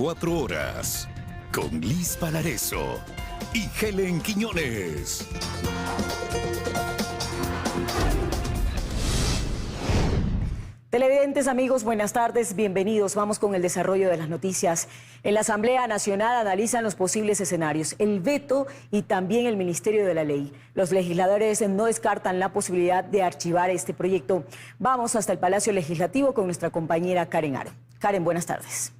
24 horas con Liz Palareso y Helen Quiñones. Televidentes, amigos, buenas tardes, bienvenidos. Vamos con el desarrollo de las noticias. En la Asamblea Nacional analizan los posibles escenarios, el veto y también el Ministerio de la Ley. Los legisladores no descartan la posibilidad de archivar este proyecto. Vamos hasta el Palacio Legislativo con nuestra compañera Karen Aro. Karen, buenas tardes.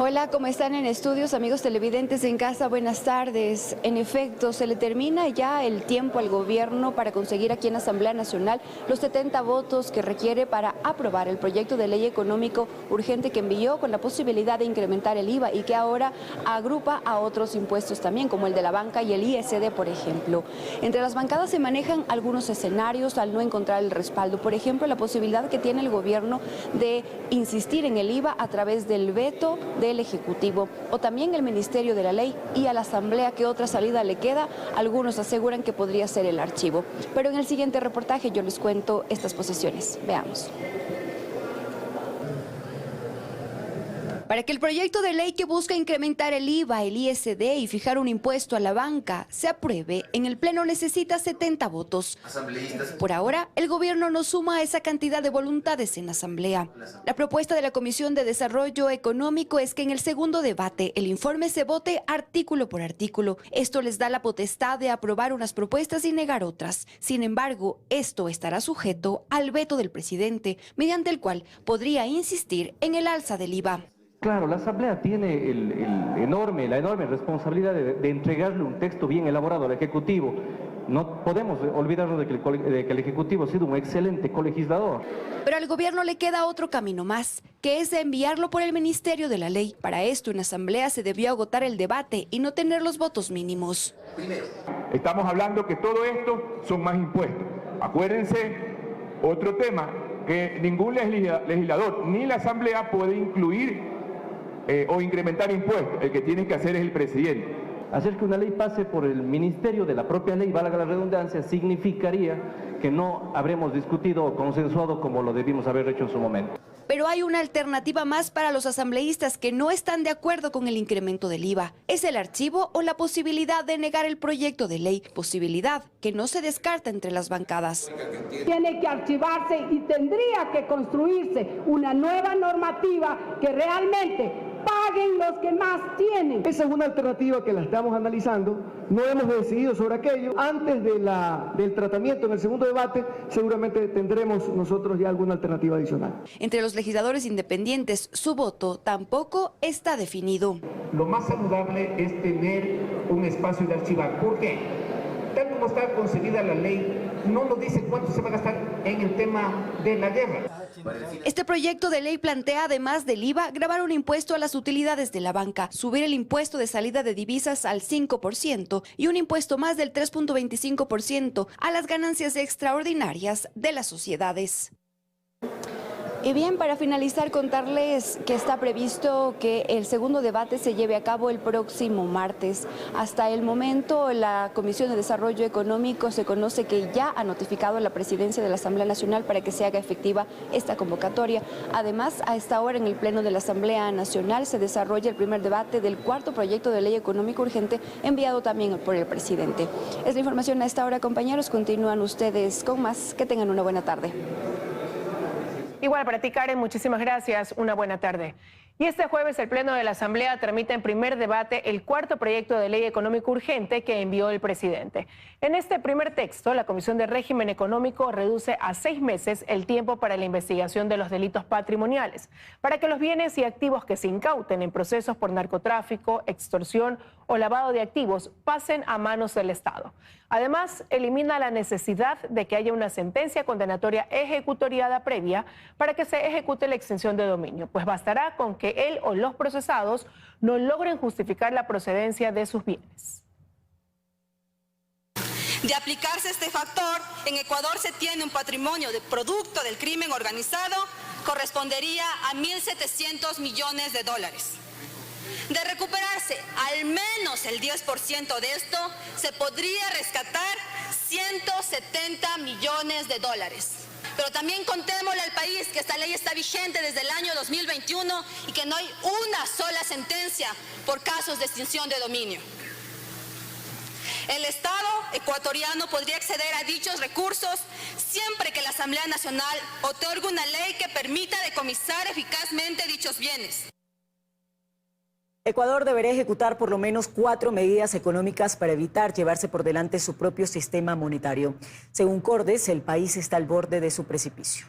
Hola, ¿cómo están en estudios, amigos televidentes en casa? Buenas tardes. En efecto, se le termina ya el tiempo al gobierno para conseguir aquí en la Asamblea Nacional los 70 votos que requiere para aprobar el proyecto de ley económico urgente que envió con la posibilidad de incrementar el IVA y que ahora agrupa a otros impuestos también, como el de la banca y el ISD, por ejemplo. Entre las bancadas se manejan algunos escenarios al no encontrar el respaldo. Por ejemplo, la posibilidad que tiene el gobierno de insistir en el IVA a través del veto del Ejecutivo o también el Ministerio de la Ley, y a la Asamblea, ¿qué otra salida le queda? Algunos aseguran que podría ser el archivo. Pero en el siguiente reportaje yo les cuento estas posiciones. Veamos. Para que el proyecto de ley que busca incrementar el IVA, el ISD y fijar un impuesto a la banca se apruebe, en el Pleno necesita 70 votos. Por ahora, el gobierno no suma esa cantidad de voluntades en la Asamblea. La propuesta de la Comisión de Desarrollo Económico es que en el segundo debate el informe se vote artículo por artículo. Esto les da la potestad de aprobar unas propuestas y negar otras. Sin embargo, esto estará sujeto al veto del presidente, mediante el cual podría insistir en el alza del IVA. Claro, la Asamblea tiene la enorme responsabilidad de entregarle un texto bien elaborado al Ejecutivo. No podemos olvidarnos de que el Ejecutivo ha sido un excelente colegislador. Pero al gobierno le queda otro camino más, que es de enviarlo por el Ministerio de la Ley. Para esto, en la Asamblea se debió agotar el debate y no tener los votos mínimos. Estamos hablando que todo esto son más impuestos. Acuérdense, otro tema, que ningún legislador ni la Asamblea puede incluir o incrementar impuestos. El que tiene que hacer es el presidente. Hacer que una ley pase por el Ministerio de la propia ley, valga la redundancia, significaría que no habremos discutido o consensuado como lo debimos haber hecho en su momento. Pero hay una alternativa más para los asambleístas que no están de acuerdo con el incremento del IVA. Es el archivo o la posibilidad de negar el proyecto de ley, posibilidad que no se descarta entre las bancadas. Tiene que archivarse y tendría que construirse una nueva normativa que realmente paguen los que más tienen. Esa es una alternativa que la estamos analizando, no hemos decidido sobre aquello. Antes del tratamiento en el segundo debate, seguramente tendremos nosotros ya alguna alternativa adicional. Entre los legisladores independientes, su voto tampoco está definido. Lo más saludable es tener un espacio de archivar. ¿Por qué? Tal como está concebida la ley, no nos dice cuánto se va a gastar en el tema de la guerra. Este proyecto de ley plantea, además del IVA, gravar un impuesto a las utilidades de la banca, subir el impuesto de salida de divisas al 5% y un impuesto más del 3.25% a las ganancias extraordinarias de las sociedades. Y bien, para finalizar, contarles que está previsto que el segundo debate se lleve a cabo el próximo martes. Hasta el momento, la Comisión de Desarrollo Económico se conoce que ya ha notificado a la Presidencia de la Asamblea Nacional para que se haga efectiva esta convocatoria. Además, a esta hora en el Pleno de la Asamblea Nacional se desarrolla el primer debate del cuarto proyecto de ley económico urgente enviado también por el presidente. Es la información a esta hora, compañeros. Continúan ustedes con más. Que tengan una buena tarde. Igual para ti, Karen, muchísimas gracias. Una buena tarde. Y este jueves el Pleno de la Asamblea tramita en primer debate el cuarto proyecto de ley económico urgente que envió el presidente. En este primer texto, la Comisión de Régimen Económico reduce a 6 meses el tiempo para la investigación de los delitos patrimoniales, para que los bienes y activos que se incauten en procesos por narcotráfico, extorsión o lavado de activos pasen a manos del Estado. Además, elimina la necesidad de que haya una sentencia condenatoria ejecutoriada previa para que se ejecute la extinción de dominio, pues bastará con que él o los procesados no logren justificar la procedencia de sus bienes. De aplicarse este factor, en Ecuador se tiene un patrimonio de producto del crimen organizado, correspondería a 1.700 millones de dólares. De recuperarse al menos el 10% de esto, se podría rescatar 170 millones de dólares. Pero también contémosle al país que esta ley está vigente desde el año 2021 y que no hay una sola sentencia por casos de extinción de dominio. El Estado ecuatoriano podría acceder a dichos recursos siempre que la Asamblea Nacional otorgue una ley que permita decomisar eficazmente dichos bienes. Ecuador deberá ejecutar por lo menos 4 medidas económicas para evitar llevarse por delante su propio sistema monetario. Según Cordes, el país está al borde de su precipicio.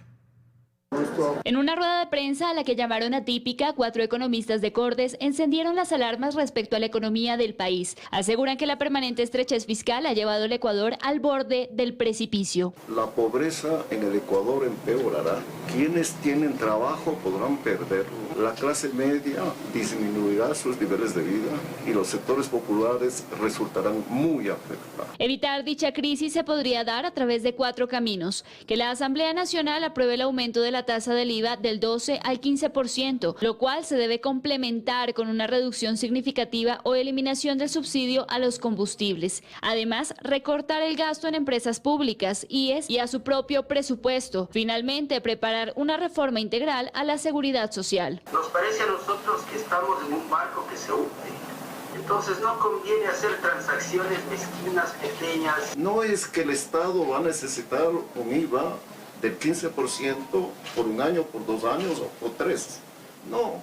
En una rueda de prensa a la que llamaron atípica, 4 economistas de Cordes encendieron las alarmas respecto a la economía del país. Aseguran que la permanente estrechez fiscal ha llevado al Ecuador al borde del precipicio. La pobreza en el Ecuador empeorará. Quienes tienen trabajo podrán perderlo. La clase media disminuirá sus niveles de vida y los sectores populares resultarán muy afectados. Evitar dicha crisis se podría dar a través de 4 caminos. Que la Asamblea Nacional apruebe el aumento de la tasa del IVA del 12 al 15%, lo cual se debe complementar con una reducción significativa o eliminación del subsidio a los combustibles. Además, recortar el gasto en empresas públicas, IES y a su propio presupuesto. Finalmente, preparar una reforma integral a la seguridad social. Nos parece a nosotros que estamos en un barco que se hunde. Entonces no conviene hacer transacciones mezquinas, pequeñas. No es que el Estado va a necesitar un IVA del 15% por un año, por 2 años o por 3. No,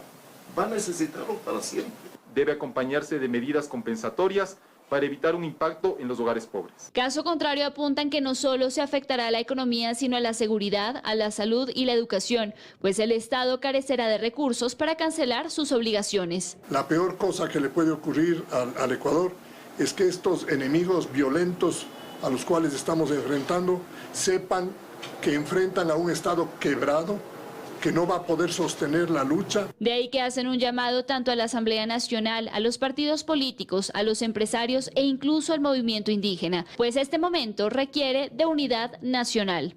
va a necesitarlo para siempre. Debe acompañarse de medidas compensatorias para evitar un impacto en los hogares pobres. Caso contrario, apuntan que no solo se afectará a la economía, sino a la seguridad, a la salud y la educación, pues el Estado carecerá de recursos para cancelar sus obligaciones. La peor cosa que le puede ocurrir al Ecuador es que estos enemigos violentos a los cuales estamos enfrentando sepan que enfrentan a un Estado quebrado, que no va a poder sostener la lucha. De ahí que hacen un llamado tanto a la Asamblea Nacional, a los partidos políticos, a los empresarios e incluso al movimiento indígena, pues este momento requiere de unidad nacional.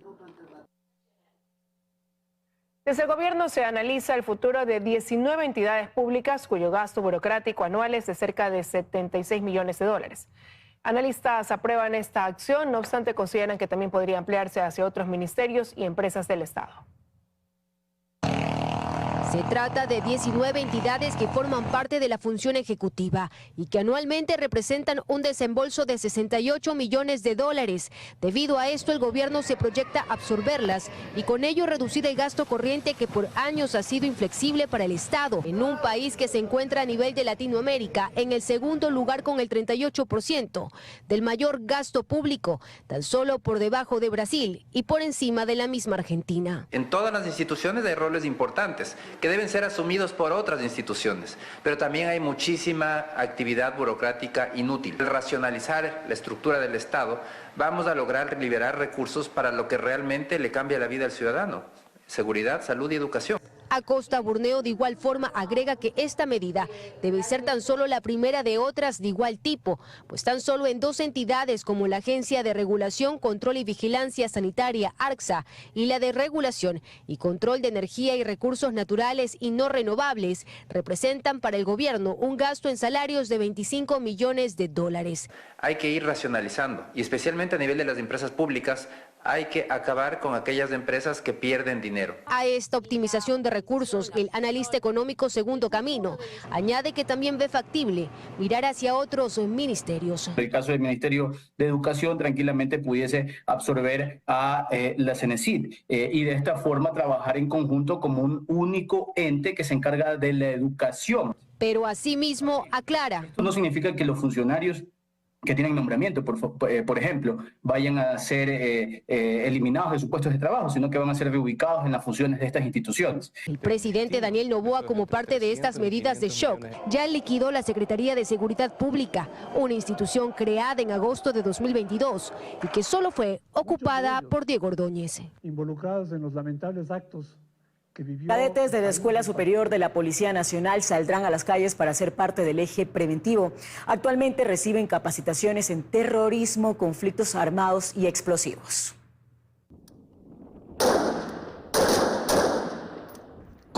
Desde el gobierno se analiza el futuro de 19 entidades públicas cuyo gasto burocrático anual es de cerca de 76 millones de dólares. Analistas aprueban esta acción, no obstante consideran que también podría ampliarse hacia otros ministerios y empresas del Estado. Se trata de 19 entidades que forman parte de la función ejecutiva y que anualmente representan un desembolso de 68 millones de dólares. Debido a esto, el gobierno se proyecta absorberlas y con ello reducir el gasto corriente que por años ha sido inflexible para el Estado, en un país que se encuentra a nivel de Latinoamérica en el segundo lugar con el 38% del mayor gasto público, tan solo por debajo de Brasil y por encima de la misma Argentina. En todas las instituciones hay roles importantes que deben ser asumidos por otras instituciones, pero también hay muchísima actividad burocrática inútil. Al racionalizar la estructura del Estado, vamos a lograr liberar recursos para lo que realmente le cambia la vida al ciudadano: seguridad, salud y educación. Acosta Burneo de igual forma agrega que esta medida debe ser tan solo la primera de otras de igual tipo, pues tan solo en 2 entidades como la Agencia de Regulación, Control y Vigilancia Sanitaria, ARCSA, y la de Regulación y Control de Energía y Recursos Naturales y No Renovables, representan para el gobierno un gasto en salarios de 25 millones de dólares. Hay que ir racionalizando, y especialmente a nivel de las empresas públicas, hay que acabar con aquellas empresas que pierden dinero. A esta optimización de recursos, el analista económico Segundo Camino añade que también ve factible mirar hacia otros ministerios. El caso del Ministerio de Educación tranquilamente pudiese absorber a la CENESID y de esta forma trabajar en conjunto como un único ente que se encarga de la educación. Pero asimismo aclara. Esto no significa que los funcionarios que tienen nombramiento, por ejemplo, vayan a ser eliminados de sus puestos de trabajo, sino que van a ser reubicados en las funciones de estas instituciones. El presidente Daniel Noboa, como parte de estas medidas de shock, ya liquidó la Secretaría de Seguridad Pública, una institución creada en agosto de 2022 y que solo fue ocupada por Diego Ordóñez. Involucrados en los lamentables actos. Cadetes de la Escuela Superior de la Policía Nacional saldrán a las calles para ser parte del eje preventivo. Actualmente reciben capacitaciones en terrorismo, conflictos armados y explosivos.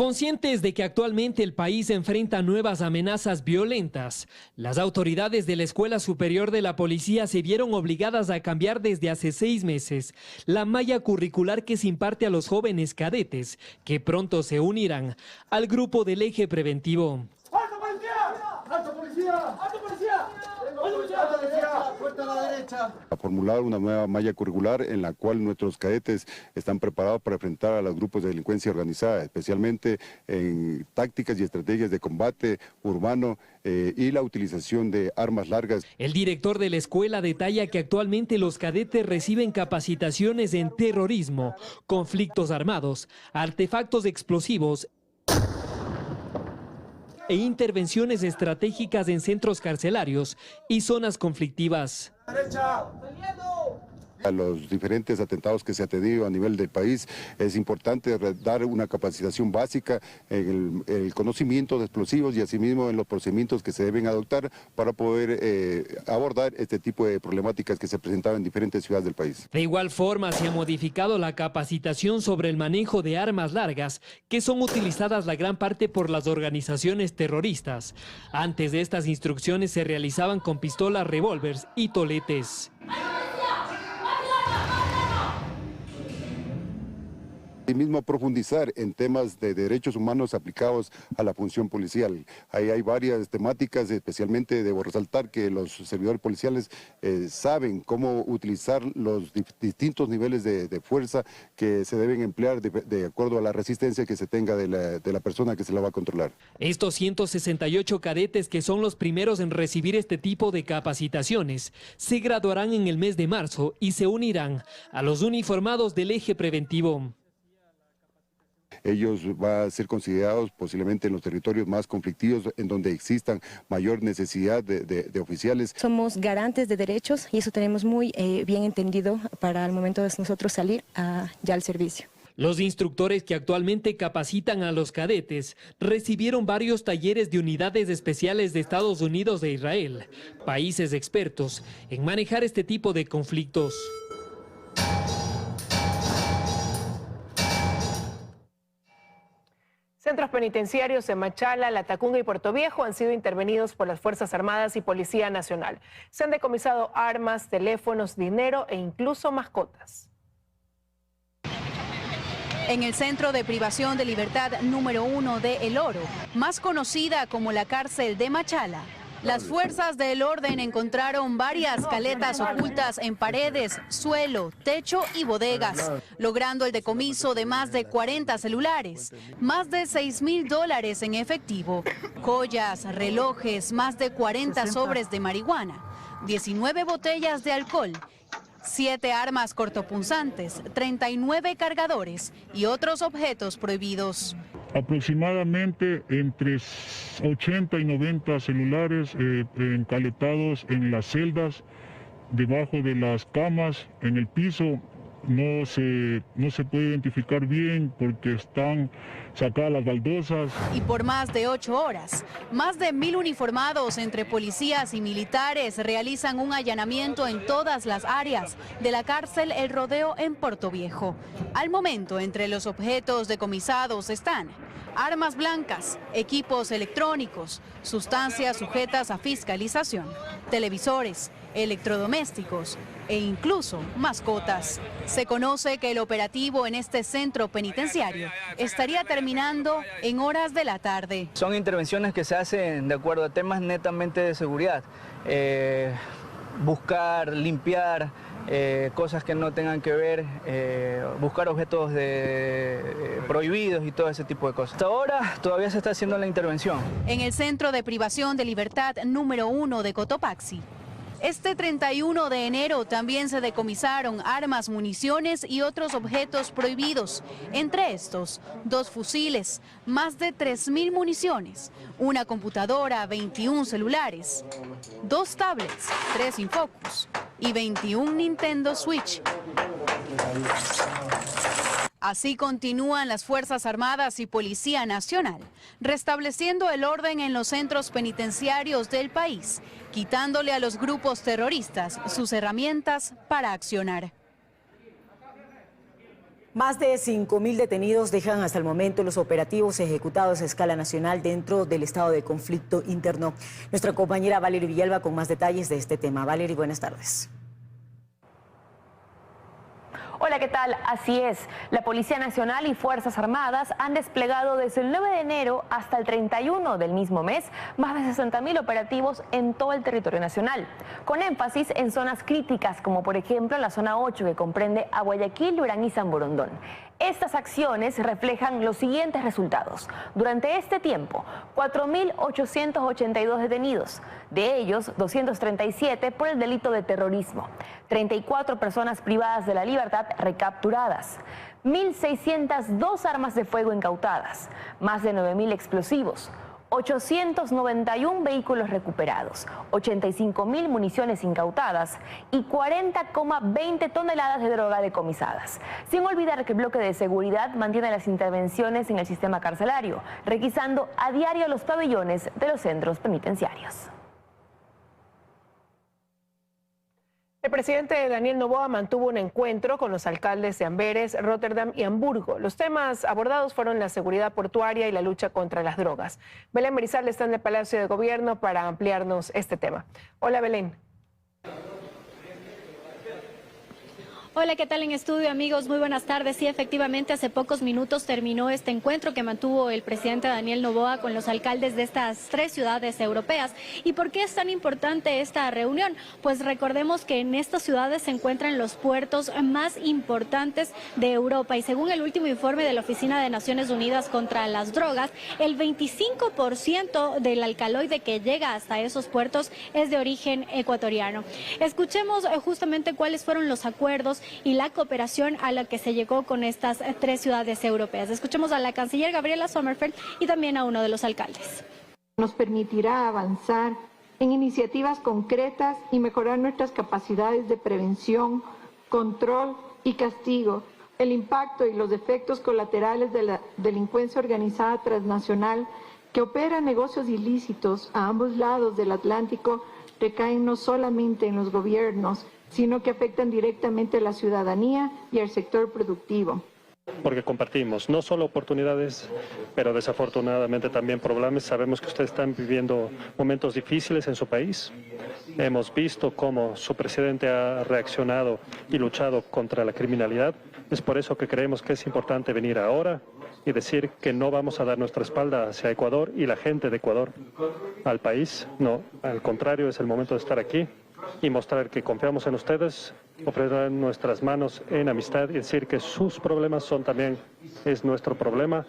Conscientes de que actualmente el país enfrenta nuevas amenazas violentas, las autoridades de la Escuela Superior de la Policía se vieron obligadas a cambiar desde hace 6 meses la malla curricular que se imparte a los jóvenes cadetes, que pronto se unirán al grupo del eje preventivo. ¡Alto policía! ¡Alto policía! ¡Alto policía! ¡Puerta a la derecha! A formular una nueva malla curricular en la cual nuestros cadetes están preparados para enfrentar a los grupos de delincuencia organizada, especialmente en tácticas y estrategias de combate urbano y la utilización de armas largas. El director de la escuela detalla que actualmente los cadetes reciben capacitaciones en terrorismo, conflictos armados, artefactos explosivos e intervenciones estratégicas en centros carcelarios y zonas conflictivas. A los diferentes atentados que se ha tenido a nivel del país, es importante dar una capacitación básica en el conocimiento de explosivos y asimismo en los procedimientos que se deben adoptar para poder abordar este tipo de problemáticas que se presentaban en diferentes ciudades del país. De igual forma, se ha modificado la capacitación sobre el manejo de armas largas, que son utilizadas la gran parte por las organizaciones terroristas. Antes de estas instrucciones se realizaban con pistolas, revólveres y toletes. Y mismo profundizar en temas de derechos humanos aplicados a la función policial. Ahí hay varias temáticas, especialmente debo resaltar que los servidores policiales saben cómo utilizar los distintos niveles de fuerza que se deben emplear de acuerdo a la resistencia que se tenga de la persona que se la va a controlar. Estos 168 cadetes, que son los primeros en recibir este tipo de capacitaciones, se graduarán en el mes de marzo y se unirán a los uniformados del eje preventivo. Ellos van a ser considerados posiblemente en los territorios más conflictivos, en donde existan mayor necesidad de oficiales. Somos garantes de derechos y eso tenemos muy bien entendido para el momento de nosotros salir ya al servicio. Los instructores que actualmente capacitan a los cadetes recibieron varios talleres de unidades especiales de Estados Unidos e Israel, países expertos en manejar este tipo de conflictos. Centros penitenciarios en Machala, La Tacunga y Puerto Viejo han sido intervenidos por las Fuerzas Armadas y Policía Nacional. Se han decomisado armas, teléfonos, dinero e incluso mascotas. En el Centro de Privación de Libertad número 1 de El Oro, más conocida como la cárcel de Machala, las fuerzas del orden encontraron varias caletas ocultas en paredes, suelo, techo y bodegas, logrando el decomiso de más de 40 celulares, más de $6.000 en efectivo, joyas, relojes, más de 40 sobres de marihuana, 19 botellas de alcohol, 7 armas cortopunzantes, 39 cargadores y otros objetos prohibidos. Aproximadamente entre 80 y 90 celulares encaletados en las celdas, debajo de las camas, en el piso. No se puede identificar bien porque están sacadas las baldosas. Y por más de 8 horas, más de 1.000 uniformados entre policías y militares realizan un allanamiento en todas las áreas de la cárcel El Rodeo en Puerto Viejo. Al momento, entre los objetos decomisados están armas blancas, equipos electrónicos, sustancias sujetas a fiscalización, televisores, electrodomésticos e incluso mascotas. Se conoce que el operativo en este centro penitenciario estaría terminando en horas de la tarde. Son intervenciones que se hacen de acuerdo a temas netamente de seguridad. Buscar, limpiar cosas que no tengan que ver, buscar objetos prohibidos y todo ese tipo de cosas. Hasta ahora todavía se está haciendo la intervención. En el Centro de Privación de Libertad número 1 de Cotopaxi, este 31 de enero también se decomisaron armas, municiones y otros objetos prohibidos. Entre estos, 2 fusiles, más de 3.000 municiones, una computadora, 21 celulares, 2 tablets, 3 Infocus y 21 Nintendo Switch. Así continúan las Fuerzas Armadas y Policía Nacional, restableciendo el orden en los centros penitenciarios del país, quitándole a los grupos terroristas sus herramientas para accionar. Más de 5.000 detenidos dejan hasta el momento los operativos ejecutados a escala nacional dentro del estado de conflicto interno. Nuestra compañera Valery Villalba con más detalles de este tema. Valery, buenas tardes. Hola, ¿qué tal? Así es. La Policía Nacional y Fuerzas Armadas han desplegado desde el 9 de enero hasta el 31 del mismo mes más de 60.000 operativos en todo el territorio nacional, con énfasis en zonas críticas como por ejemplo la zona 8 que comprende a Guayaquil, Durán y San Borondón. Estas acciones reflejan los siguientes resultados. Durante este tiempo, 4.882 detenidos, de ellos 237 por el delito de terrorismo, 34 personas privadas de la libertad recapturadas, 1.602 armas de fuego incautadas, más de 9.000 explosivos, 891 vehículos recuperados, 85.000 municiones incautadas y 40,20 toneladas de droga decomisadas. Sin olvidar que el bloque de seguridad mantiene las intervenciones en el sistema carcelario, requisando a diario los pabellones de los centros penitenciarios. El presidente Daniel Noboa mantuvo un encuentro con los alcaldes de Amberes, Rotterdam y Hamburgo. Los temas abordados fueron la seguridad portuaria y la lucha contra las drogas. Belén Berizalde está en el Palacio de Gobierno para ampliarnos este tema. Hola, Belén. Hola, ¿qué tal en estudio, amigos? Muy buenas tardes. Sí, efectivamente, hace pocos minutos terminó este encuentro que mantuvo el presidente Daniel Noboa con los alcaldes de estas 3 ciudades europeas. ¿Y por qué es tan importante esta reunión? Pues recordemos que en estas ciudades se encuentran los puertos más importantes de Europa y según el último informe de la Oficina de Naciones Unidas contra las Drogas, el 25% del alcaloide que llega hasta esos puertos es de origen ecuatoriano. Escuchemos justamente cuáles fueron los acuerdos y la cooperación a la que se llegó con estas 3 ciudades europeas. Escuchemos a la canciller Gabriela Sommerfeld y también a uno de los alcaldes. Nos permitirá avanzar en iniciativas concretas y mejorar nuestras capacidades de prevención, control y castigo, el impacto y los efectos colaterales de la delincuencia organizada transnacional que opera negocios ilícitos a ambos lados del Atlántico recaen no solamente en los gobiernos, sino que afectan directamente a la ciudadanía y al sector productivo. Porque compartimos no solo oportunidades, pero desafortunadamente también problemas. Sabemos que ustedes están viviendo momentos difíciles en su país. Hemos visto cómo su presidente ha reaccionado y luchado contra la criminalidad. Es por eso que creemos que es importante venir ahora y decir que no vamos a dar nuestra espalda hacia Ecuador y la gente de Ecuador al país. No, al contrario, es el momento de estar aquí y mostrar que confiamos en ustedes, ofrecer nuestras manos en amistad y decir que sus problemas es nuestro problema.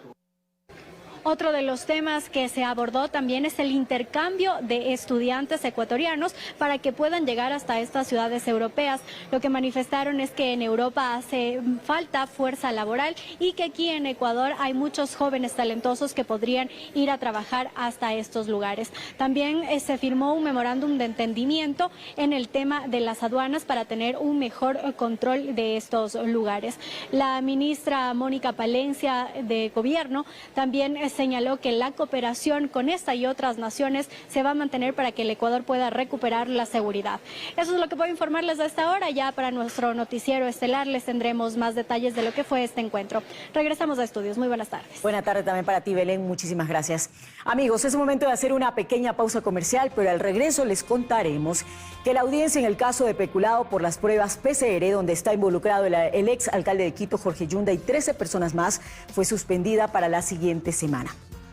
Otro de los temas que se abordó también es el intercambio de estudiantes ecuatorianos para que puedan llegar hasta estas ciudades europeas. Lo que manifestaron es que en Europa hace falta fuerza laboral y que aquí en Ecuador hay muchos jóvenes talentosos que podrían ir a trabajar hasta estos lugares. También se firmó un memorándum de entendimiento en el tema de las aduanas para tener un mejor control de estos lugares. La ministra Mónica Palencia de Gobierno también señaló que la cooperación con esta y otras naciones se va a mantener para que el Ecuador pueda recuperar la seguridad. Eso es lo que puedo informarles a esta hora. Ya para nuestro noticiero estelar les tendremos más detalles de lo que fue este encuentro. Regresamos a estudios. Muy buenas tardes. Buenas tardes también para ti, Belén. Muchísimas gracias. Amigos, es momento de hacer una pequeña pausa comercial, pero al regreso les contaremos que la audiencia en el caso de peculado por las pruebas PCR, donde está involucrado el ex alcalde de Quito, Jorge Yunda, y 13 personas más, fue suspendida para la siguiente semana.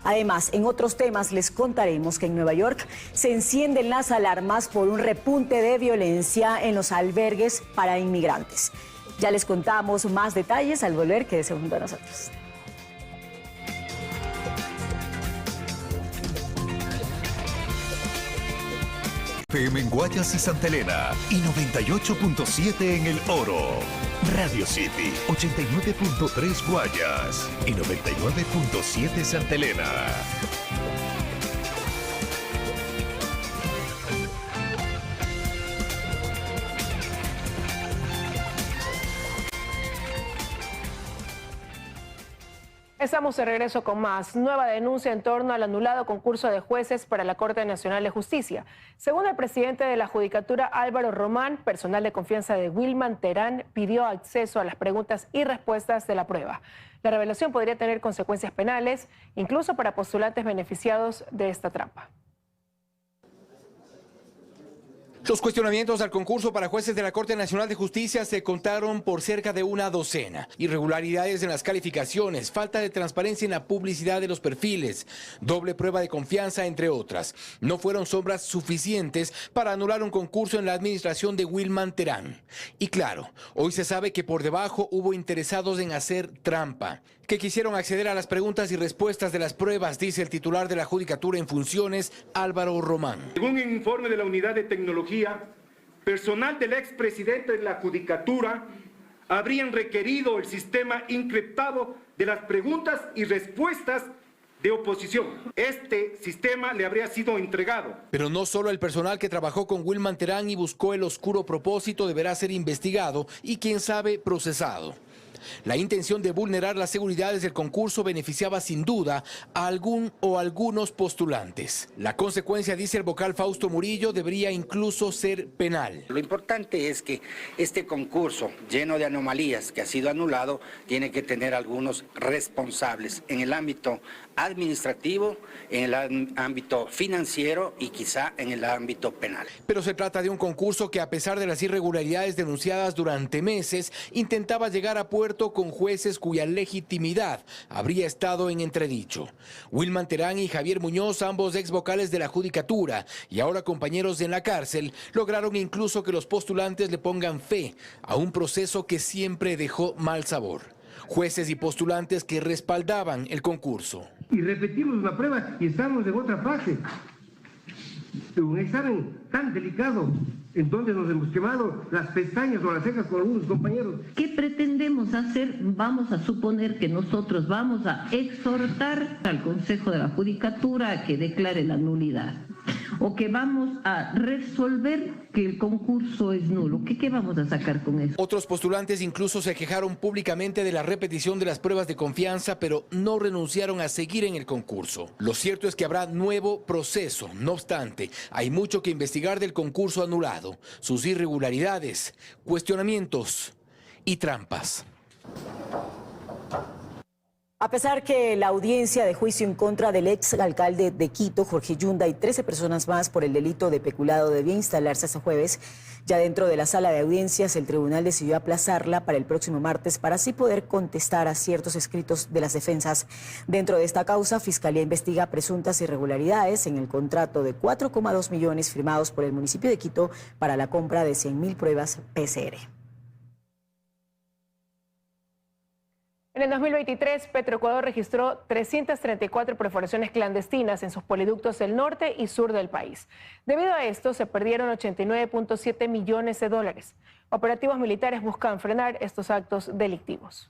Además, en otros temas les contaremos que en Nueva York se encienden las alarmas por un repunte de violencia en los albergues para inmigrantes. Ya les contamos más detalles al volver, quédese junto a nosotros. FM en Guayas y Santa Elena y 98.7 en El Oro. Radio City 89.3 Guayas y 99.7 Santa Elena. Estamos de regreso con más. Nueva denuncia en torno al anulado concurso de jueces para la Corte Nacional de Justicia. Según el presidente de la Judicatura, Álvaro Román, personal de confianza de Wilman Terán pidió acceso a las preguntas y respuestas de la prueba. La revelación podría tener consecuencias penales, incluso para postulantes beneficiados de esta trampa. Los cuestionamientos al concurso para jueces de la Corte Nacional de Justicia se contaron por cerca de una docena. Irregularidades en las calificaciones, falta de transparencia en la publicidad de los perfiles, doble prueba de confianza, entre otras. No fueron sombras suficientes para anular un concurso en la administración de Wilman Terán. Y claro, hoy se sabe que por debajo hubo interesados en hacer trampa, que quisieron acceder a las preguntas y respuestas de las pruebas, dice el titular de la Judicatura en funciones, Álvaro Román. Según un informe de la Unidad de Tecnología, personal del expresidente de la Judicatura habrían requerido el sistema encriptado de las preguntas y respuestas de oposición. Este sistema le habría sido entregado. Pero no solo el personal que trabajó con Wilman Terán y buscó el oscuro propósito deberá ser investigado y, quién sabe, procesado. La intención de vulnerar las seguridades del concurso beneficiaba sin duda a algún o algunos postulantes. La consecuencia, dice el vocal Fausto Murillo, debería incluso ser penal. Lo importante es que este concurso lleno de anomalías que ha sido anulado tiene que tener algunos responsables en el ámbito administrativo, en el ámbito financiero y quizá en el ámbito penal. Pero se trata de un concurso que, a pesar de las irregularidades denunciadas durante meses, intentaba llegar a puerto con jueces cuya legitimidad habría estado en entredicho. Wilman Terán y Javier Muñoz, ambos ex vocales de la Judicatura y ahora compañeros en la cárcel, lograron incluso que los postulantes le pongan fe a un proceso que siempre dejó mal sabor. Jueces y postulantes que respaldaban el concurso. Y repetimos la prueba y estamos en otra fase. Un examen tan delicado, en donde nos hemos quemado las pestañas o las cejas con algunos compañeros. ¿Qué pretendemos hacer? Vamos a suponer que nosotros vamos a exhortar al Consejo de la Judicatura a que declare la nulidad. O que vamos a resolver que el concurso es nulo. ¿Qué vamos a sacar con eso? Otros postulantes incluso se quejaron públicamente de la repetición de las pruebas de confianza, pero no renunciaron a seguir en el concurso. Lo cierto es que habrá nuevo proceso. No obstante, hay mucho que investigar del concurso anulado, sus irregularidades, cuestionamientos y trampas. A pesar que la audiencia de juicio en contra del ex alcalde de Quito, Jorge Yunda, y 13 personas más por el delito de peculado debía instalarse este jueves, ya dentro de la sala de audiencias, el tribunal decidió aplazarla para el próximo martes para así poder contestar a ciertos escritos de las defensas. Dentro de esta causa, Fiscalía investiga presuntas irregularidades en el contrato de 4,2 millones firmados por el municipio de Quito para la compra de 100.000 pruebas PCR. En el 2023, Petroecuador registró 334 perforaciones clandestinas en sus poliductos del norte y sur del país. Debido a esto, se perdieron 89.7 millones de dólares. Operativos militares buscan frenar estos actos delictivos.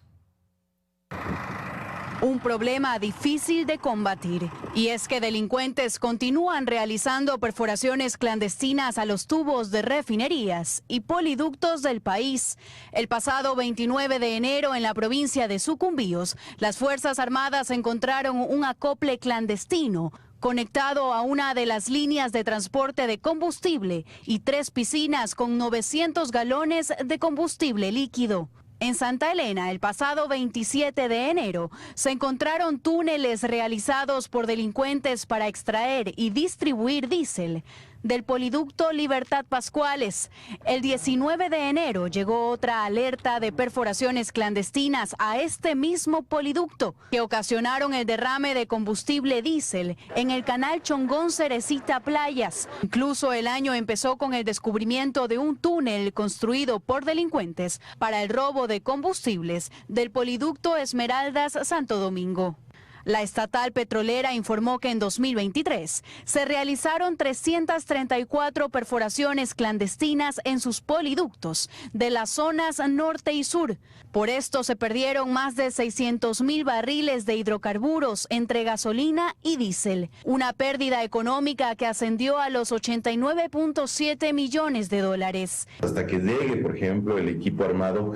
Un problema difícil de combatir, y es que delincuentes continúan realizando perforaciones clandestinas a los tubos de refinerías y poliductos del país. El pasado 29 de enero en la provincia de Sucumbíos, las Fuerzas Armadas encontraron un acople clandestino conectado a una de las líneas de transporte de combustible y 3 piscinas con 900 galones de combustible líquido. En Santa Elena, el pasado 27 de enero, se encontraron túneles realizados por delincuentes para extraer y distribuir diésel del poliducto Libertad Pascuales. El 19 de enero llegó otra alerta de perforaciones clandestinas a este mismo poliducto que ocasionaron el derrame de combustible diésel en el canal Chongón-Cerecita Playas. Incluso el año empezó con el descubrimiento de un túnel construido por delincuentes para el robo de combustibles del poliducto Esmeraldas Santo Domingo. La estatal petrolera informó que en 2023 se realizaron 334 perforaciones clandestinas en sus poliductos de las zonas norte y sur. Por esto se perdieron más de 600.000 barriles de hidrocarburos entre gasolina y diésel. Una pérdida económica que ascendió a los 89.7 millones de dólares. Hasta que llegue, por ejemplo, el equipo armado,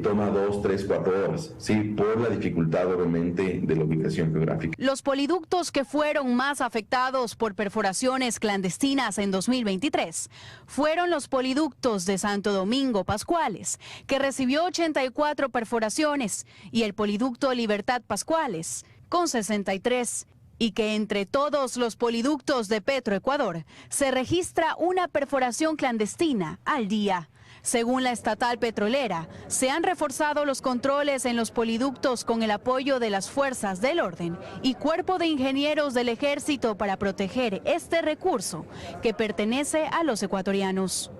toma 2, 3, 4 horas, ¿sí? Por la dificultad, obviamente, de la ubicación geográfica. Los poliductos que fueron más afectados por perforaciones clandestinas en 2023 fueron los poliductos de Santo Domingo Pascuales, que recibió 84 perforaciones, y el poliducto Libertad Pascuales, con 63. Y que entre todos los poliductos de Petroecuador se registra una perforación clandestina al día. Según la estatal petrolera, se han reforzado los controles en los poliductos con el apoyo de las fuerzas del orden y cuerpo de ingenieros del ejército para proteger este recurso que pertenece a los ecuatorianos.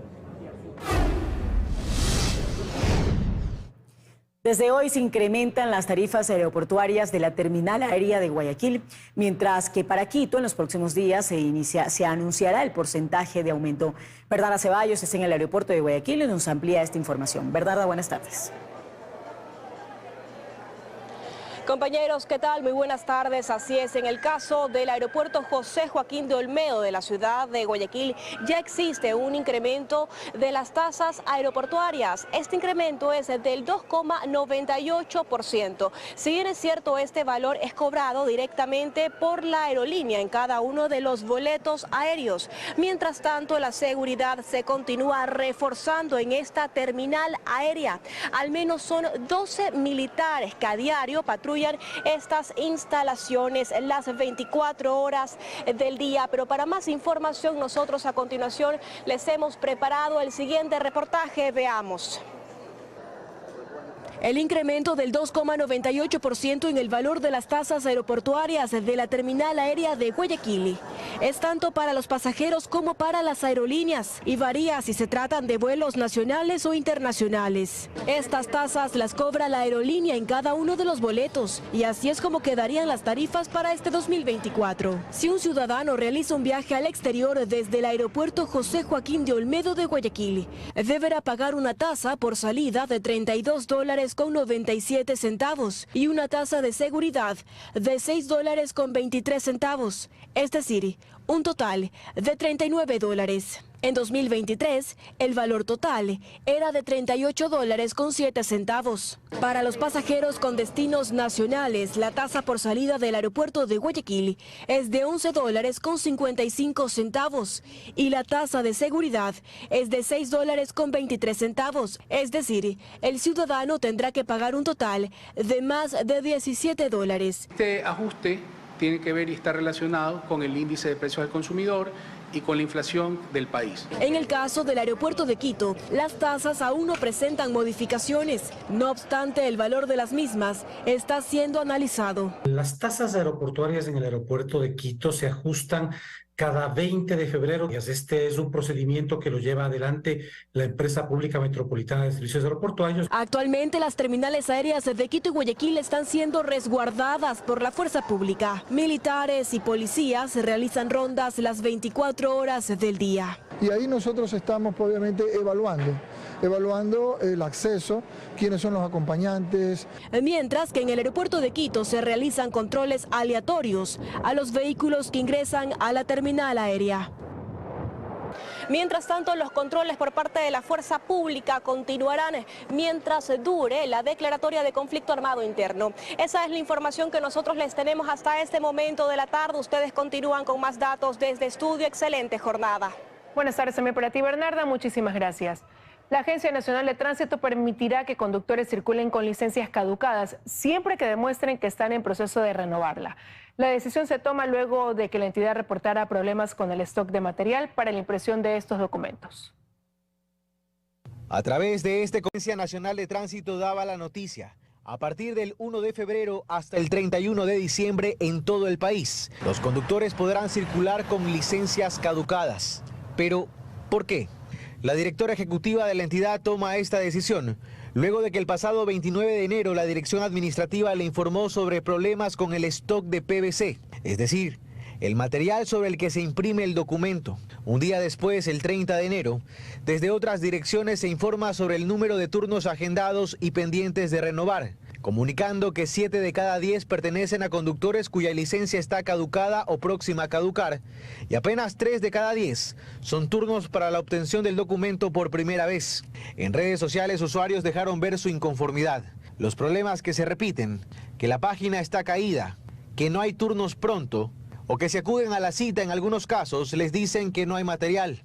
Desde hoy se incrementan las tarifas aeroportuarias de la terminal aérea de Guayaquil, mientras que para Quito en los próximos días se anunciará el porcentaje de aumento. Bernarda Ceballos está en el aeropuerto de Guayaquil y nos amplía esta información. Bernarda, buenas tardes. Compañeros, ¿qué tal? Muy buenas tardes. Así es, en el caso del aeropuerto José Joaquín de Olmedo de la ciudad de Guayaquil ya existe un incremento de las tasas aeroportuarias. Este incremento es del 2,98%. Si bien es cierto, este valor es cobrado directamente por la aerolínea en cada uno de los boletos aéreos. Mientras tanto, la seguridad se continúa reforzando en esta terminal aérea. Al menos son 12 militares que a diario patrullan estas instalaciones las 24 horas del día. Pero para más información, nosotros a continuación les hemos preparado el siguiente reportaje. Veamos. El incremento del 2,98% en el valor de las tasas aeroportuarias de la terminal aérea de Guayaquil es tanto para los pasajeros como para las aerolíneas y varía si se tratan de vuelos nacionales o internacionales. Estas tasas las cobra la aerolínea en cada uno de los boletos y así es como quedarían las tarifas para este 2024. Si un ciudadano realiza un viaje al exterior desde el aeropuerto José Joaquín de Olmedo de Guayaquil, deberá pagar una tasa por salida de $32.97 y una tasa de seguridad de $6.23, es decir, un total de $39. En 2023, el valor total era de $38.07. Para los pasajeros con destinos nacionales, la tasa por salida del aeropuerto de Guayaquil es de $11.55 y la tasa de seguridad es de $6.23. Es decir, el ciudadano tendrá que pagar un total de más de $17. Este ajuste tiene que ver y está relacionado con el índice de precios al consumidor y con la inflación del país. En el caso del aeropuerto de Quito, las tasas aún no presentan modificaciones. No obstante, el valor de las mismas está siendo analizado. Las tasas aeroportuarias en el aeropuerto de Quito se ajustan cada 20 de febrero. Este es un procedimiento que lo lleva adelante la empresa pública metropolitana de servicios aeroportuarios. Actualmente las terminales aéreas de Quito y Guayaquil están siendo resguardadas por la fuerza pública. Militares y policías realizan rondas las 24 horas del día. Y ahí nosotros estamos obviamente evaluando el acceso, quiénes son los acompañantes. Mientras que en el aeropuerto de Quito se realizan controles aleatorios a los vehículos que ingresan a la terminal aérea. Mientras tanto, los controles por parte de la fuerza pública continuarán mientras dure la declaratoria de conflicto armado interno. Esa es la información que nosotros les tenemos hasta este momento de la tarde. Ustedes continúan con más datos desde estudio. Excelente jornada. Buenas tardes también para ti, Bernarda. Muchísimas gracias. La Agencia Nacional de Tránsito permitirá que conductores circulen con licencias caducadas siempre que demuestren que están en proceso de renovarla. La decisión se toma luego de que la entidad reportara problemas con el stock de material para la impresión de estos documentos. A través de esta Agencia Nacional de Tránsito daba la noticia. A partir del 1 de febrero hasta el 31 de diciembre en todo el país, los conductores podrán circular con licencias caducadas. Pero, ¿por qué? La directora ejecutiva de la entidad toma esta decisión luego de que el pasado 29 de enero la Dirección Administrativa le informó sobre problemas con el stock de PVC, es decir, el material sobre el que se imprime el documento. Un día después, el 30 de enero, desde otras direcciones se informa sobre el número de turnos agendados y pendientes de renovar, comunicando que 7 de cada 10 pertenecen a conductores cuya licencia está caducada o próxima a caducar, y apenas 3 de cada 10 son turnos para la obtención del documento por primera vez. En redes sociales, usuarios dejaron ver su inconformidad, los problemas que se repiten, que la página está caída, que no hay turnos pronto, o que si acuden a la cita en algunos casos les dicen que no hay material.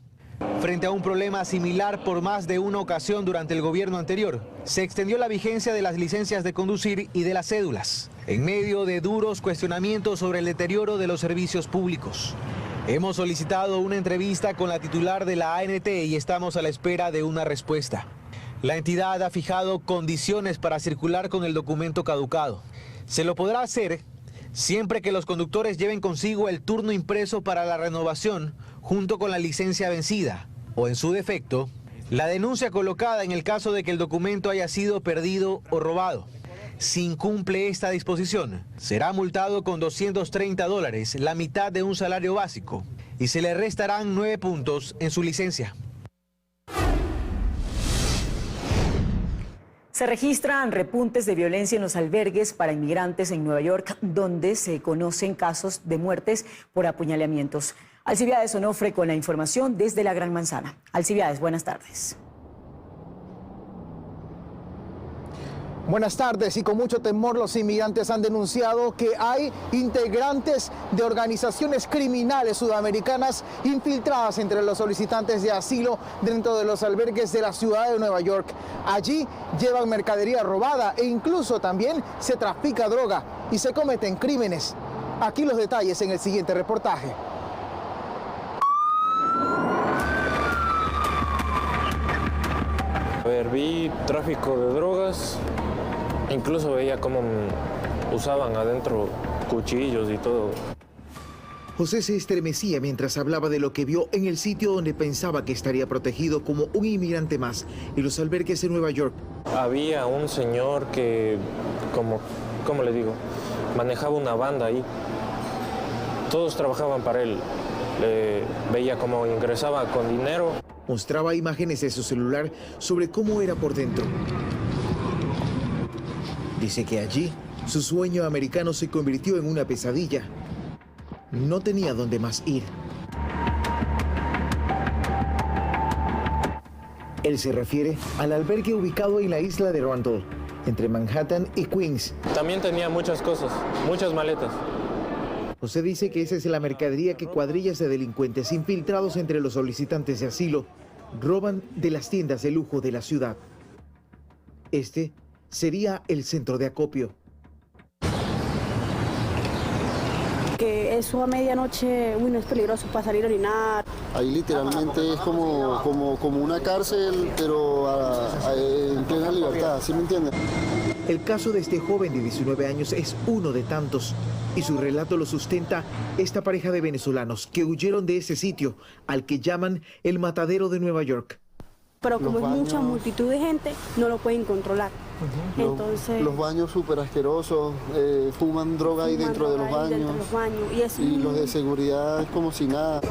Frente a un problema similar por más de una ocasión durante el gobierno anterior, se extendió la vigencia de las licencias de conducir y de las cédulas, en medio de duros cuestionamientos sobre el deterioro de los servicios públicos. Hemos solicitado una entrevista con la titular de la ANT y estamos a la espera de una respuesta. La entidad ha fijado condiciones para circular con el documento caducado. Se lo podrá hacer siempre que los conductores lleven consigo el turno impreso para la renovación junto con la licencia vencida, o en su defecto, la denuncia colocada en el caso de que el documento haya sido perdido o robado. Si incumple esta disposición, será multado con $230, la mitad de un salario básico, y se le restarán 9 puntos en su licencia. Se registran repuntes de violencia en los albergues para inmigrantes en Nueva York, donde se conocen casos de muertes por apuñalamientos. Alcibiades Onofre con la información desde la Gran Manzana. Alcibiades, buenas tardes. Buenas tardes, y con mucho temor los inmigrantes han denunciado que hay integrantes de organizaciones criminales sudamericanas infiltradas entre los solicitantes de asilo dentro de los albergues de la ciudad de Nueva York. Allí llevan mercadería robada e incluso también se trafica droga y se cometen crímenes. Aquí los detalles en el siguiente reportaje. A ver, vi tráfico de drogas, incluso veía cómo usaban adentro cuchillos y todo. José se estremecía mientras hablaba de lo que vio en el sitio donde pensaba que estaría protegido como un inmigrante más, en los albergues de Nueva York. Había un señor que, ¿cómo le digo? Manejaba una banda ahí. Todos trabajaban para él. Veía cómo ingresaba con dinero. Mostraba imágenes de su celular sobre cómo era por dentro. Dice que allí su sueño americano se convirtió en una pesadilla. No tenía dónde más ir. Él se refiere al albergue ubicado en la isla de Rundle, entre Manhattan y Queens. También tenía muchas cosas, muchas maletas. José dice que esa es la mercadería que cuadrillas de delincuentes infiltrados entre los solicitantes de asilo roban de las tiendas de lujo de la ciudad. Este sería el centro de acopio. Que eso a medianoche, no es peligroso para salir a orinar. Ahí literalmente es como una cárcel, pero en plena libertad, ¿sí me entienden? El caso de este joven de 19 años es uno de tantos, y su relato lo sustenta esta pareja de venezolanos que huyeron de ese sitio al que llaman el matadero de Nueva York. Pero como es mucha multitud de gente, no lo pueden controlar. Entonces, los baños súper asquerosos, fuman droga ahí dentro de los baños. Y los de seguridad es como si nada.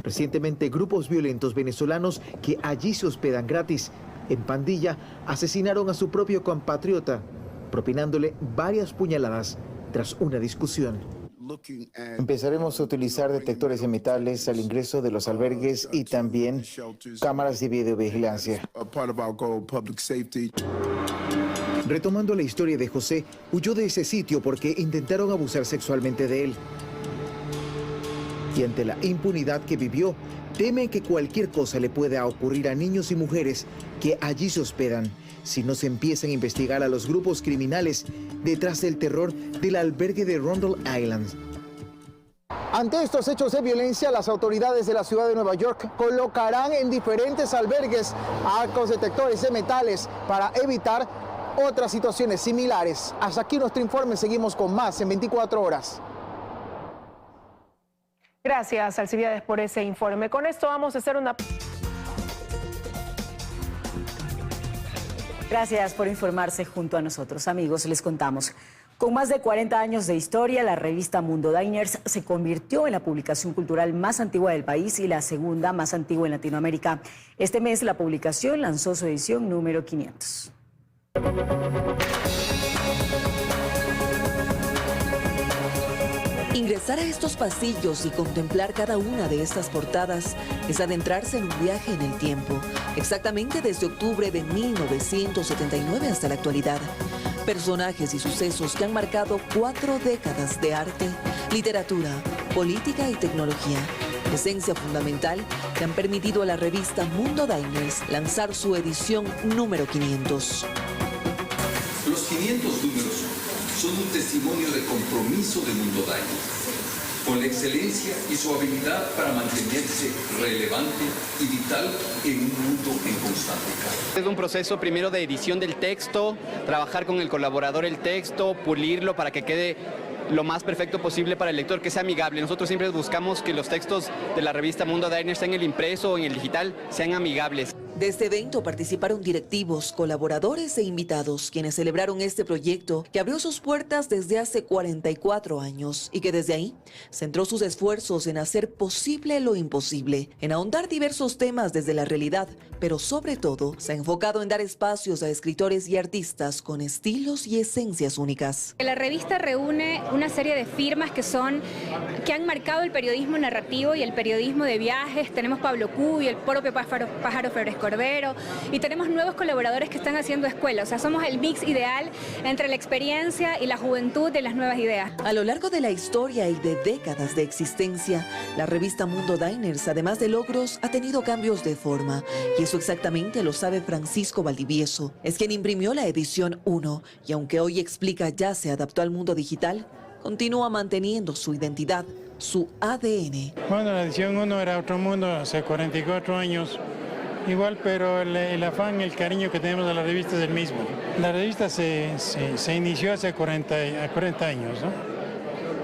Recientemente, grupos violentos venezolanos que allí se hospedan gratis en pandilla asesinaron a su propio compatriota, propinándole varias puñaladas tras una discusión. Empezaremos a utilizar detectores de metales al ingreso de los albergues y también cámaras de videovigilancia. Retomando la historia de José, huyó de ese sitio porque intentaron abusar sexualmente de él. Y ante la impunidad que vivió, teme que cualquier cosa le pueda ocurrir a niños y mujeres que allí se hospedan si no se empiezan a investigar a los grupos criminales detrás del terror del albergue de Rundle Island. Ante estos hechos de violencia, las autoridades de la ciudad de Nueva York colocarán en diferentes albergues arcos detectores de metales para evitar otras situaciones similares. Hasta aquí nuestro informe, seguimos con más en 24 horas. Gracias, Alcibiades, por ese informe. Con esto vamos a hacer una... Gracias por informarse junto a nosotros, amigos. Les contamos. Con más de 40 años de historia, la revista Mundo Diners se convirtió en la publicación cultural más antigua del país y la segunda más antigua en Latinoamérica. Este mes la publicación lanzó su edición número 500. Ingresar a estos pasillos y contemplar cada una de estas portadas es adentrarse en un viaje en el tiempo, exactamente desde octubre de 1979 hasta la actualidad. Personajes y sucesos que han marcado 4 décadas de arte, literatura, política y tecnología. Esencia fundamental que han permitido a la revista Mundo Diners lanzar su edición número 500. Los 500 números son un testimonio de compromiso de Mundo Diners, con la excelencia y su habilidad para mantenerse relevante y vital en un mundo en constante cambio. Es un proceso primero de edición del texto, trabajar con el colaborador el texto, pulirlo para que quede lo más perfecto posible para el lector, que sea amigable. Nosotros siempre buscamos que los textos de la revista Mundo Diners, en el impreso o en el digital, sean amigables. De este evento participaron directivos, colaboradores e invitados, quienes celebraron este proyecto que abrió sus puertas desde hace 44 años y que desde ahí centró sus esfuerzos en hacer posible lo imposible, en ahondar diversos temas desde la realidad, pero sobre todo se ha enfocado en dar espacios a escritores y artistas con estilos y esencias únicas. La revista reúne una serie de firmas que han marcado el periodismo narrativo y el periodismo de viajes. Tenemos Pablo Cuy, el propio Pájaro Flores Cordero, y tenemos nuevos colaboradores que están haciendo escuela. O sea, somos el mix ideal entre la experiencia y la juventud de las nuevas ideas. A lo largo de la historia y de décadas de existencia, la revista Mundo Diners, además de logros, ha tenido cambios de forma. Y eso exactamente lo sabe Francisco Valdivieso. Es quien imprimió la edición 1 y aunque hoy explica ya se adaptó al mundo digital, continúa manteniendo su identidad, su ADN. Bueno, la edición 1 era otro mundo hace 44 años. Igual, pero el afán, el cariño que tenemos a la revista es el mismo. La revista se inició hace 40 años, ¿no?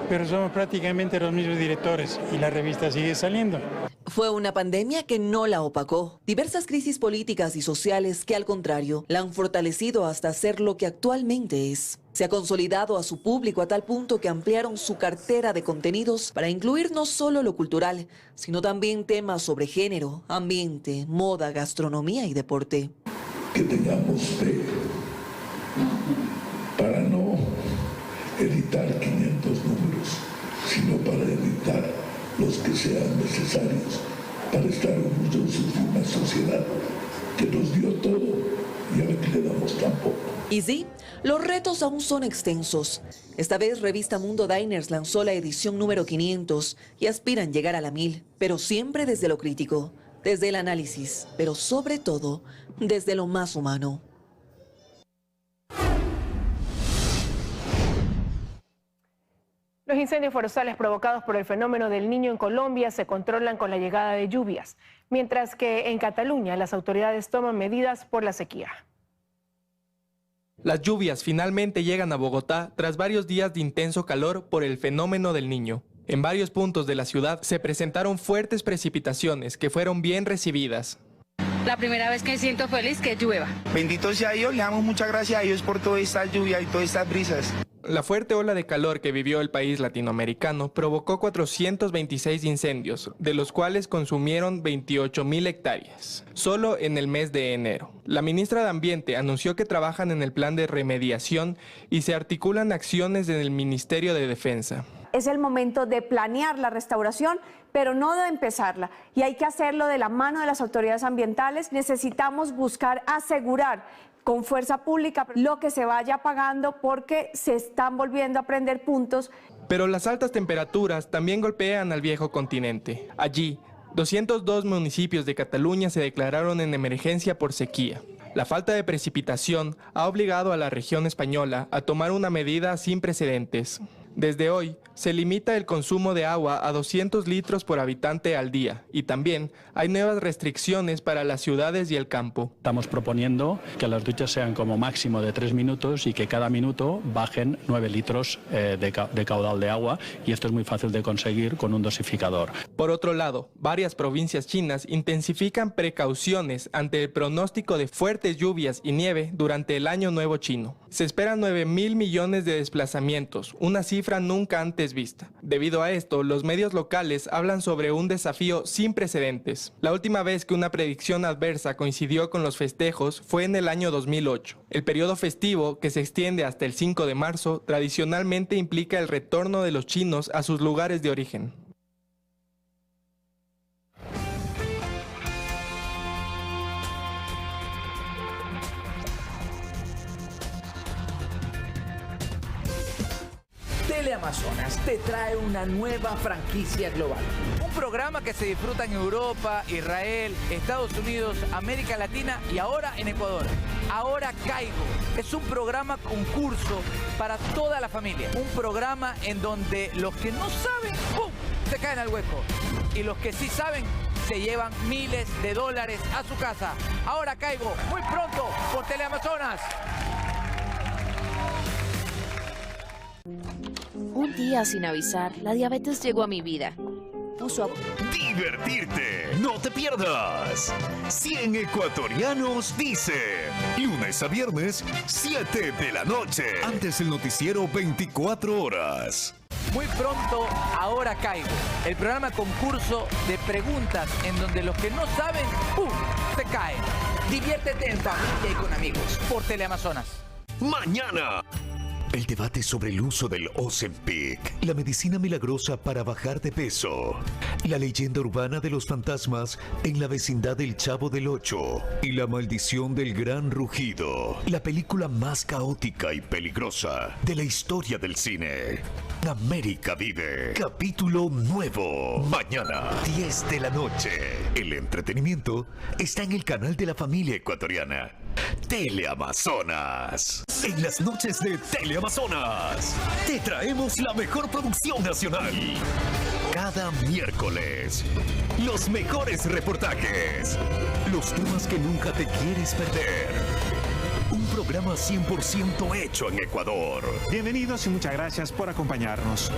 Pero somos prácticamente los mismos directores y la revista sigue saliendo. Fue una pandemia que no la opacó. Diversas crisis políticas y sociales que, al contrario, la han fortalecido hasta ser lo que actualmente es. Se ha consolidado a su público a tal punto que ampliaron su cartera de contenidos para incluir no solo lo cultural, sino también temas sobre género, ambiente, moda, gastronomía y deporte. Que tengamos fe para no editar 500 números, sino para editar los que sean necesarios para estar orgullosos de una sociedad que nos dio todo y a la que le damos tan poco. Y sí, los retos aún son extensos. Esta vez Revista Mundo Diners lanzó la edición número 500 y aspiran llegar a la 1000, pero siempre desde lo crítico, desde el análisis, pero sobre todo desde lo más humano. Los incendios forestales provocados por el fenómeno del Niño en Colombia se controlan con la llegada de lluvias, mientras que en Cataluña las autoridades toman medidas por la sequía. Las lluvias finalmente llegan a Bogotá tras varios días de intenso calor por el fenómeno del Niño. En varios puntos de la ciudad se presentaron fuertes precipitaciones que fueron bien recibidas. La primera vez que me siento feliz que llueva. Bendito sea Dios, le damos muchas gracias a Dios por toda esta lluvia y todas estas brisas. La fuerte ola de calor que vivió el país latinoamericano provocó 426 incendios, de los cuales consumieron 28.000 hectáreas, solo en el mes de enero. La ministra de Ambiente anunció que trabajan en el plan de remediación y se articulan acciones en el Ministerio de Defensa. Es el momento de planear la restauración, pero no de empezarla. Y hay que hacerlo de la mano de las autoridades ambientales. Necesitamos buscar asegurar con fuerza pública lo que se vaya pagando porque se están volviendo a prender puntos. Pero las altas temperaturas también golpean al viejo continente. Allí, 202 municipios de Cataluña se declararon en emergencia por sequía. La falta de precipitación ha obligado a la región española a tomar una medida sin precedentes. Desde hoy, se limita el consumo de agua a 200 litros por habitante al día y también hay nuevas restricciones para las ciudades y el campo. Estamos proponiendo que las duchas sean como máximo de 3 minutos y que cada minuto bajen 9 litros de caudal de agua, y esto es muy fácil de conseguir con un dosificador. Por otro lado, varias provincias chinas intensifican precauciones ante el pronóstico de fuertes lluvias y nieve durante el Año Nuevo chino. Se esperan 9.000 millones de desplazamientos, una cifra nunca antes vista. Debido a esto, los medios locales hablan sobre un desafío sin precedentes. La última vez que una predicción adversa coincidió con los festejos fue en el año 2008. El periodo festivo, que se extiende hasta el 5 de marzo, tradicionalmente implica el retorno de los chinos a sus lugares de origen. Teleamazonas te trae una nueva franquicia global. Un programa que se disfruta en Europa, Israel, Estados Unidos, América Latina y ahora en Ecuador. Ahora Caigo. Es un programa concurso para toda la familia. Un programa en donde los que no saben, ¡pum!, se caen al hueco. Y los que sí saben, se llevan miles de dólares a su casa. Ahora Caigo, muy pronto por Teleamazonas. Un día sin avisar, la diabetes llegó a mi vida. ¡Divertirte! ¡No te pierdas! 100 ecuatorianos dice. Lunes a viernes, 7 de la noche. Antes el noticiero 24 horas. Muy pronto, Ahora Caigo. El programa concurso de preguntas en donde los que no saben, ¡pum!, se caen. Diviértete en familia y con amigos por Teleamazonas. Mañana. El debate sobre el uso del Ozempic, la medicina milagrosa para bajar de peso, la leyenda urbana de los fantasmas en la vecindad del Chavo del Ocho y la maldición del Gran Rugido, la película más caótica y peligrosa de la historia del cine. América Vive, capítulo nuevo, mañana, 10 de la noche. El entretenimiento está en el canal de la familia ecuatoriana, Teleamazonas. En las noches de Teleamazonas, te traemos la mejor producción nacional. Cada miércoles, los mejores reportajes, los temas que nunca te quieres perder. Un programa 100% hecho en Ecuador. Bienvenidos y muchas gracias por acompañarnos.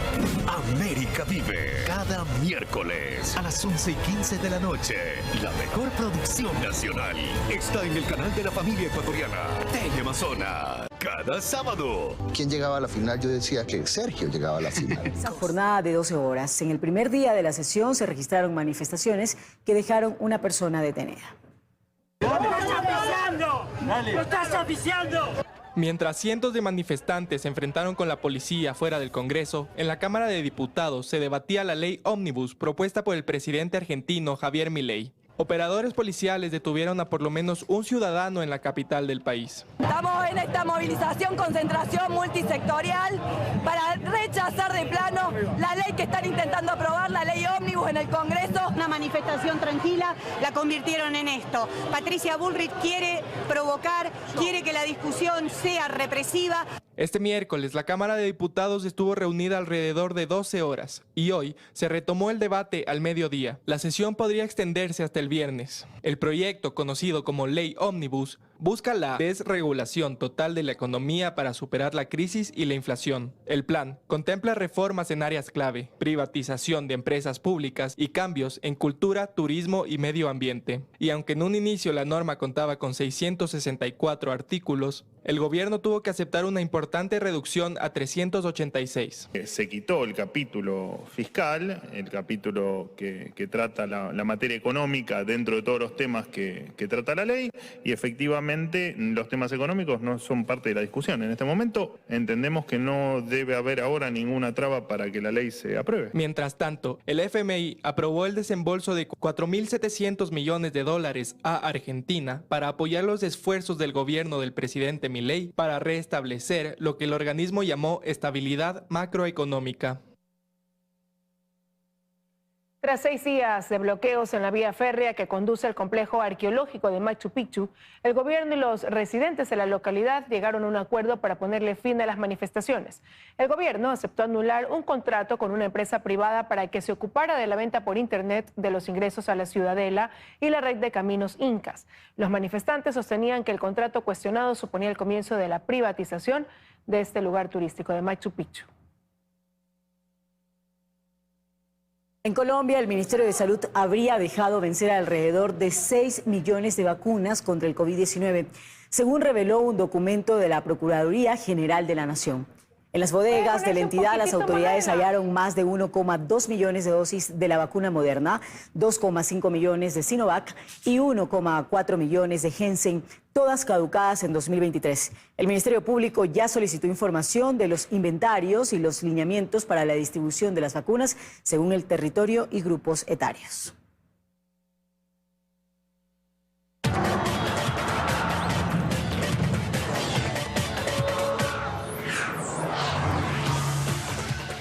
América Vive, cada miércoles a las 11:15 de la noche. La mejor producción nacional está en el canal de la familia ecuatoriana, Teleamazonas. Cada sábado. ¿Quién llegaba a la final? Yo decía que Sergio llegaba a la final. Esa jornada de 12 horas. En el primer día de la sesión se registraron manifestaciones que dejaron una persona detenida. ¡Lo estás oficiando! Mientras cientos de manifestantes se enfrentaron con la policía fuera del Congreso, en la Cámara de Diputados se debatía la ley ómnibus propuesta por el presidente argentino Javier Milei. Operadores policiales detuvieron a por lo menos un ciudadano en la capital del país. Estamos en esta movilización, concentración multisectorial para rechazar de plano la ley que están intentando aprobar, la ley ómnibus en el Congreso. Una manifestación tranquila la convirtieron en esto. Patricia Bullrich quiere provocar, quiere que la discusión sea represiva. Este miércoles la Cámara de Diputados estuvo reunida alrededor de 12 horas y hoy se retomó el debate al mediodía. La sesión podría extenderse hasta el viernes. El proyecto, conocido como Ley Ómnibus, busca la desregulación total de la economía para superar la crisis y la inflación. El plan contempla reformas en áreas clave, privatización de empresas públicas y cambios en cultura, turismo y medio ambiente. Y aunque en un inicio la norma contaba con 664 artículos, el gobierno tuvo que aceptar una importante reducción a 386. Se quitó el capítulo fiscal, el capítulo que trata la materia económica dentro de todos los temas que trata la ley, y efectivamente los temas económicos no son parte de la discusión. En este momento entendemos que no debe haber ahora ninguna traba para que la ley se apruebe. Mientras tanto, el FMI aprobó el desembolso de $4.700 millones a Argentina para apoyar los esfuerzos del gobierno del presidente Milei para restablecer lo que el organismo llamó estabilidad macroeconómica. Tras 6 días de bloqueos en la vía férrea que conduce al complejo arqueológico de Machu Picchu, el gobierno y los residentes de la localidad llegaron a un acuerdo para ponerle fin a las manifestaciones. El gobierno aceptó anular un contrato con una empresa privada para que se ocupara de la venta por internet de los ingresos a la ciudadela y la red de caminos incas. Los manifestantes sostenían que el contrato cuestionado suponía el comienzo de la privatización de este lugar turístico de Machu Picchu. En Colombia, el Ministerio de Salud habría dejado vencer alrededor de 6 millones de vacunas contra el COVID-19, según reveló un documento de la Procuraduría General de la Nación. En las bodegas de la entidad, las autoridades hallaron más de 1,2 millones de dosis de la vacuna Moderna, 2,5 millones de Sinovac y 1,4 millones de Janssen, todas caducadas en 2023. El Ministerio Público ya solicitó información de los inventarios y los lineamientos para la distribución de las vacunas según el territorio y grupos etarios.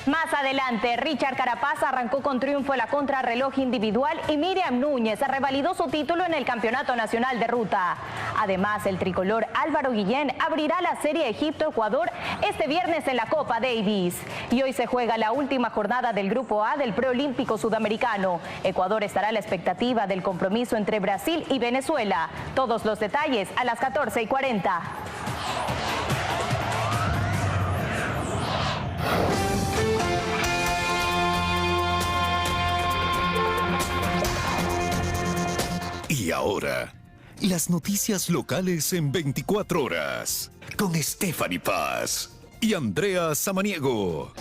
Más adelante, Richard Carapaz arrancó con triunfo en la contrarreloj individual y Miriam Núñez revalidó su título en el Campeonato Nacional de Ruta. Además, el tricolor Álvaro Guillén abrirá la serie Egipto-Ecuador este viernes en la Copa Davis. Y hoy se juega la última jornada del Grupo A del Preolímpico Sudamericano. Ecuador estará a la expectativa del compromiso entre Brasil y Venezuela. Todos los detalles a las 14:40. Y ahora, las noticias locales en 24 horas, con Stephanie Paz y Andrea Samaniego.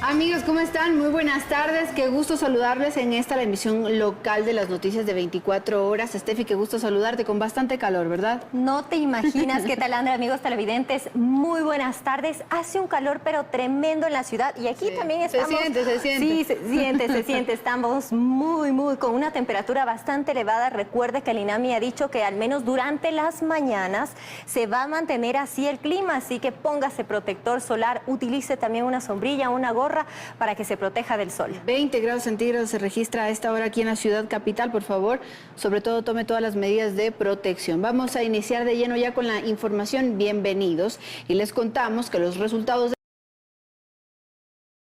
Amigos, ¿cómo están? Muy buenas tardes. Qué gusto saludarles en esta la emisión local de las noticias de 24 horas. Steffi, qué gusto saludarte con bastante calor, ¿verdad? No te imaginas. ¿Qué tal, Andrea, amigos televidentes? Muy buenas tardes. Hace un calor, pero tremendo en la ciudad. Y aquí también estamos... Se siente. Sí, se siente. Estamos muy con una temperatura bastante elevada. Recuerde que el INAMI ha dicho que al menos durante las mañanas se va a mantener así el clima. Así que póngase protector solar, utilice también una sombrilla, una gorra, para que se proteja del sol. 20 grados centígrados se registra a esta hora aquí en la ciudad capital. Por favor, sobre todo tome todas las medidas de protección. Vamos a iniciar de lleno ya con la información. Bienvenidos. Y les contamos que los resultados